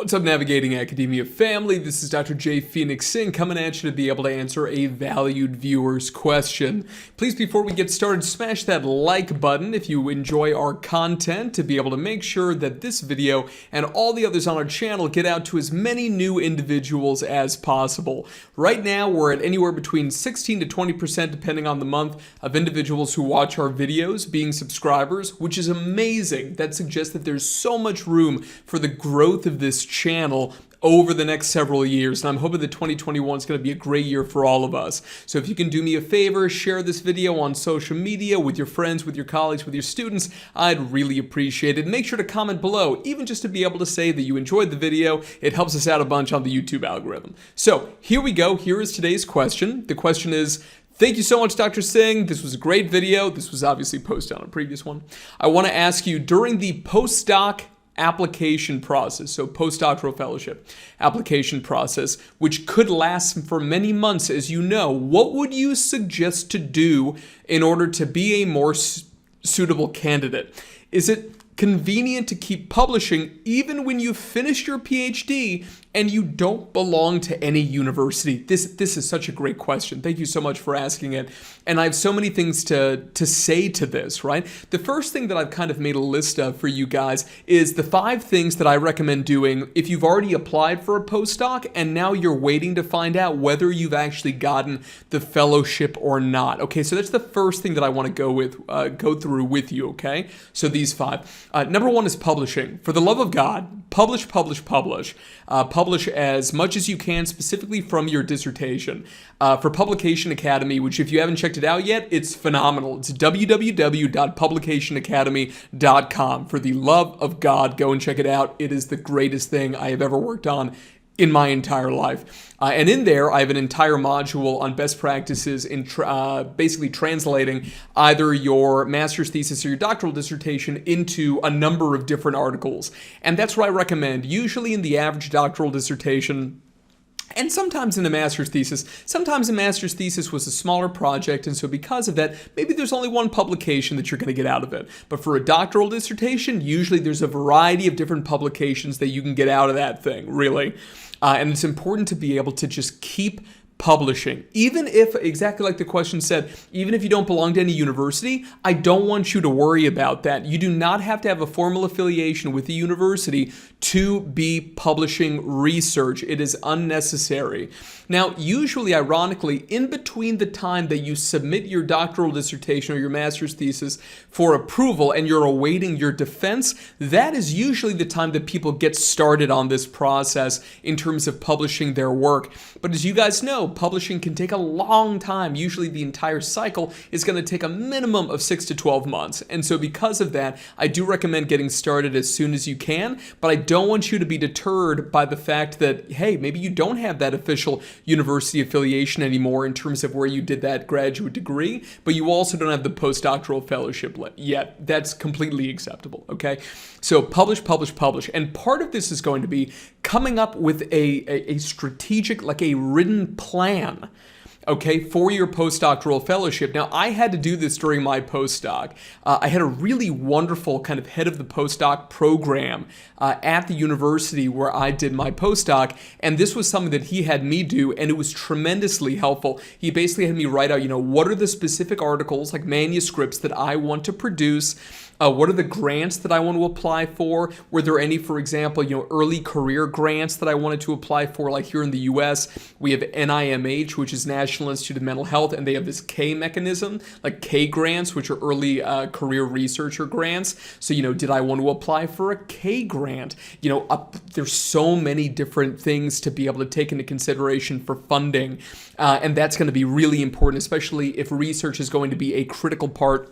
What's up, Navigating Academia family? This is Dr. J. Phoenix Singh coming at you to be able to answer a valued viewer's question. Please, before we get started, smash that like button if you enjoy our content to be able to make sure that this video and all the others on our channel get out to as many new individuals as possible. Right now, we're at anywhere between 16 to 20%, depending on the month, of individuals who watch our videos being subscribers, which is amazing. That suggests that there's so much room for the growth of this channel over the next several years, and I'm hoping that 2021 is going to be a great year for all of us. So if you can do me a favor, share this video on social media with your friends, with your colleagues, with your students, I'd really appreciate it. Make sure to comment below, even just to be able to say that you enjoyed the video. It helps us out a bunch on the YouTube algorithm. So here we go. Here is today's question. The question is, thank you so much, Dr. Singh. This was a great video. This was obviously posted on a previous one. I want to ask you, during the postdoc application process, so postdoctoral fellowship application process, which could last for many months, as you know, what would you suggest to do in order to be a more suitable candidate? Is it convenient to keep publishing even when you've finished your PhD and you don't belong to any university? This is such a great question. Thank you so much for asking it. And I have so many things to say to this, right? The first thing that I've kind of made a list of for you guys is the 5 things that I recommend doing if you've already applied for a postdoc and now you're waiting to find out whether you've actually gotten the fellowship or not. Okay, so that's the first thing that I want to go through with you, okay? So these 5. Number 1 is publishing. For the love of God, publish. Publish as much as you can, specifically from your dissertation. For Publication Academy, which if you haven't checked it out yet, it's phenomenal. It's www.publicationacademy.com. For the love of God, go and check it out. It is the greatest thing I have ever worked on in my entire life. And in there, I have an entire module on best practices in basically translating either your master's thesis or your doctoral dissertation into a number of different articles. And that's what I recommend. Usually in the average doctoral dissertation, and sometimes in a master's thesis. Sometimes a master's thesis was a smaller project, and so because of that, maybe there's only one publication that you're going to get out of it. But for a doctoral dissertation, usually there's a variety of different publications that you can get out of that thing, really. And it's important to be able to just keep publishing. Even if, exactly like the question said, even if you don't belong to any university, I don't want you to worry about that. You do not have to have a formal affiliation with the university to be publishing research. It is unnecessary. Now, usually, ironically, in between the time that you submit your doctoral dissertation or your master's thesis for approval and you're awaiting your defense, that is usually the time that people get started on this process in terms of publishing their work. But as you guys know, publishing can take a long time. Usually the entire cycle is going to take a minimum of 6 to 12 months. And so because of that, I do recommend getting started as soon as you can, but I don't want you to be deterred by the fact that, hey, maybe you don't have that official university affiliation anymore in terms of where you did that graduate degree, but you also don't have the postdoctoral fellowship yet. That's completely acceptable, okay? So publish. And part of this is going to be coming up with a strategic, like a written plan, okay, for your postdoctoral fellowship. Now, I had to do this during my postdoc. I had a really wonderful kind of head of the postdoc program at the university where I did my postdoc, and this was something that he had me do, and it was tremendously helpful. He basically had me write out, what are the specific articles, like manuscripts, that I want to produce. What are the grants that I want to apply for? Were there any, for example, early career grants that I wanted to apply for? Like here in the US, we have NIMH, which is National Institute of Mental Health, and they have this K mechanism, like K grants, which are early career researcher grants. So, did I want to apply for a K grant? There's so many different things to be able to take into consideration for funding, and that's going to be really important, especially if research is going to be a critical part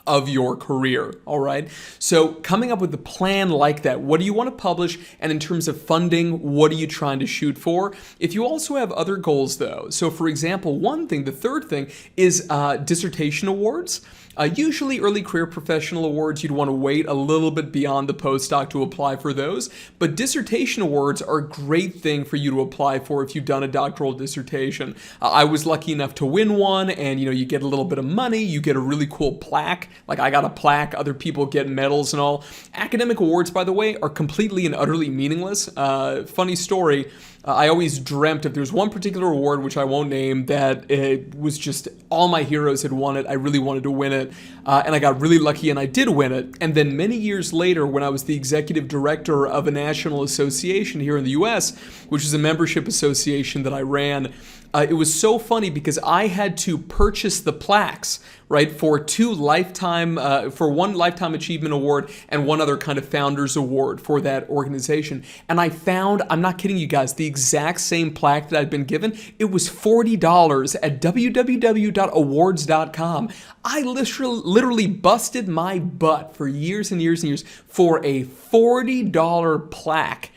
of your career, all right? So coming up with a plan like that, what do you want to publish? And in terms of funding, what are you trying to shoot for? If you also have other goals though, so for example, the third thing is Dissertation Awards. Usually early career professional awards, you'd want to wait a little bit beyond the postdoc to apply for those, but dissertation awards are a great thing for you to apply for if you've done a doctoral dissertation. I was lucky enough to win one, and you get a little bit of money, you get a really cool plaque. Like I got a plaque, other people get medals and all. Academic awards, by the way, are completely and utterly meaningless. Funny story. I always dreamt if there's one particular award, which I won't name, that it was just all my heroes had won it. I really wanted to win it. And I got really lucky and I did win it. And then many years later, when I was the executive director of a national association here in the US, which is a membership association that I ran, it was so funny because I had to purchase the plaques, right, for one Lifetime Achievement Award and one other kind of Founders Award for that organization. And I found, I'm not kidding you guys, the exact same plaque that I'd been given. It was $40 at www.awards.com. I literally busted my butt for years and years and years for a $40 plaque.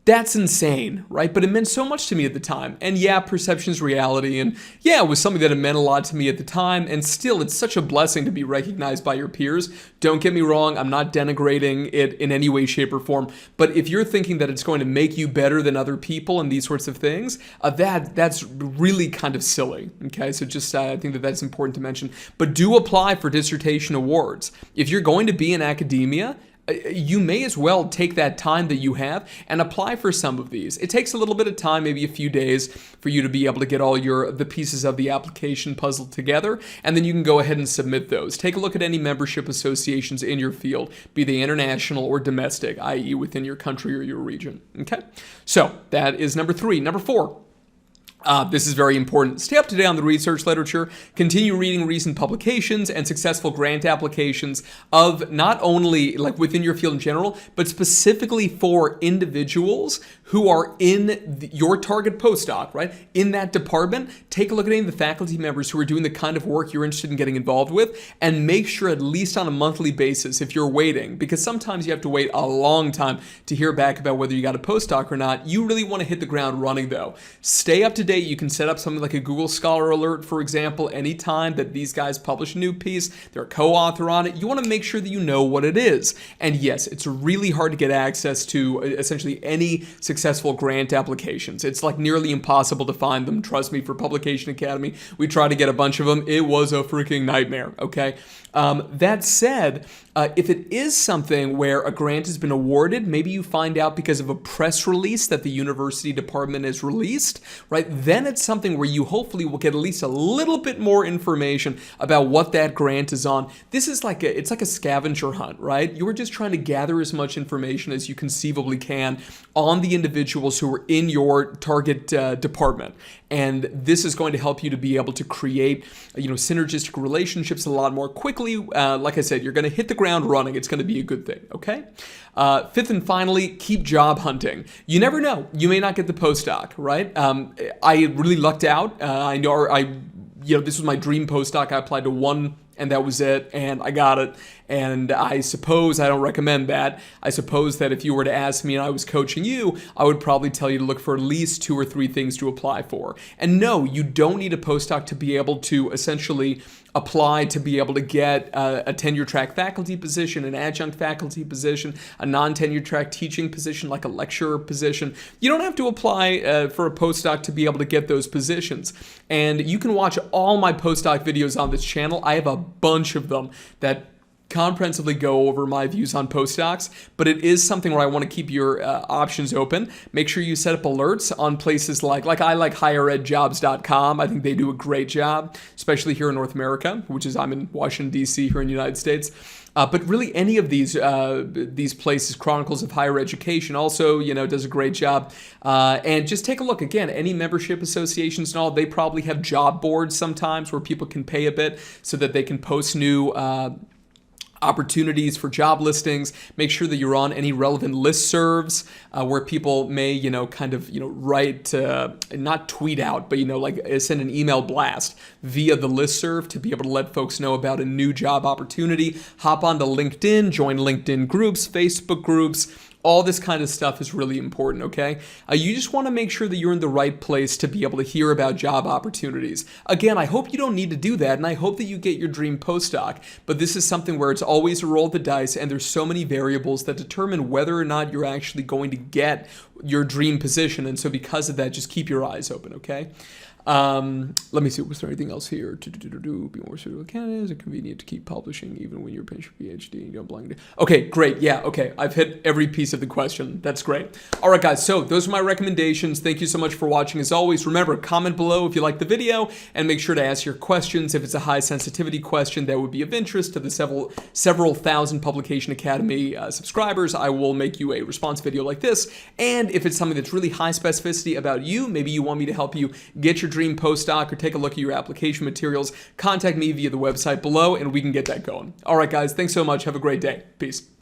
That's insane, right? But it meant so much to me at the time. And yeah, perception's reality. And yeah, it was something that it meant a lot to me at the time. And still, it's such a blessing to be recognized by your peers. Don't get me wrong, I'm not denigrating it in any way, shape, or form. But if you're thinking that it's going to make you better than other people and these sorts of things, that's really kind of silly. Okay, so just I think that's important to mention. But do apply for dissertation awards. If you're going to be in academia, you may as well take that time that you have and apply for some of these. It takes a little bit of time, maybe a few days, for you to be able to get all the pieces of the application puzzled together, and then you can go ahead and submit those. Take a look at any membership associations in your field, be they international or domestic, i.e. within your country or your region. Okay, so that is number 3. Number 4. This is very important. Stay up to date on the research literature. Continue reading recent publications and successful grant applications of not only like within your field in general, but specifically for individuals who are in your target postdoc, right? In that department, take a look at any of the faculty members who are doing the kind of work you're interested in getting involved with, and make sure at least on a monthly basis, if you're waiting, because sometimes you have to wait a long time to hear back about whether you got a postdoc or not. You really want to hit the ground running though. Stay up to date. You can set up something like a Google Scholar alert, for example, anytime that these guys publish a new piece, they're a co-author on it. You want to make sure that you know what it is. And yes, it's really hard to get access to essentially any successful grant applications. It's like nearly impossible to find them. Trust me, for Publication Academy, we tried to get a bunch of them. It was a freaking nightmare, okay? That said, if it is something where a grant has been awarded, maybe you find out because of a press release that the university department has released, right? Then it's something where you hopefully will get at least a little bit more information about what that grant is on. This is it's like a scavenger hunt, right? You're just trying to gather as much information as you conceivably can on the individuals who are in your target department. And this is going to help you to be able to create, synergistic relationships a lot more quickly. Like I said, you're going to hit the ground running. It's going to be a good thing, okay? 5th and finally, keep job hunting. You never know. You may not get the postdoc, right? I really lucked out. This was my dream postdoc. I applied to one, and that was it, and I got it. And I suppose I don't recommend that. I suppose that if you were to ask me and I was coaching you, I would probably tell you to look for at least 2 or 3 things to apply for. And no, you don't need a postdoc to be able to essentially apply to be able to get a tenure track faculty position, an adjunct faculty position, a non-tenure track teaching position like a lecturer position. You don't have to apply for a postdoc to be able to get those positions. And you can watch all my postdoc videos on this channel. I have a bunch of them that comprehensively go over my views on postdocs, but it is something where I want to keep your options open. Make sure you set up alerts on places like I like higheredjobs.com. I think they do a great job, especially here in North America, which is I'm in Washington, D.C. here in the United States. But really any of these places, Chronicles of Higher Education also, does a great job. And just take a look. Again, any membership associations and all, they probably have job boards sometimes where people can pay a bit so that they can post new opportunities for job listings. Make sure that you're on any relevant listservs where people may, write, not tweet out, but, send an email blast via the listserv to be able to let folks know about a new job opportunity. Hop onto LinkedIn, join LinkedIn groups, Facebook groups, All this kind of stuff is really important, okay? You just want to make sure that you're in the right place to be able to hear about job opportunities. Again, I hope you don't need to do that, and I hope that you get your dream postdoc, but this is something where it's always a roll of the dice, and there's so many variables that determine whether or not you're actually going to get your dream position, and so because of that, just keep your eyes open, okay? Let me see, was there anything else here? Be more suitable candidates. Is it convenient to keep publishing even when you're finished your PhD and you don't belong to... Okay, great. Yeah, okay. I've hit every piece of the question. That's great. All right, guys. So those are my recommendations. Thank you so much for watching. As always, remember, comment below if you like the video and make sure to ask your questions. If it's a high sensitivity question that would be of interest to the several thousand Publication Academy subscribers, I will make you a response video like this. And if it's something that's really high specificity about you, maybe you want me to help you get your dream postdoc or take a look at your application materials, contact me via the website below and we can get that going. All right, guys, thanks so much. Have a great day. Peace.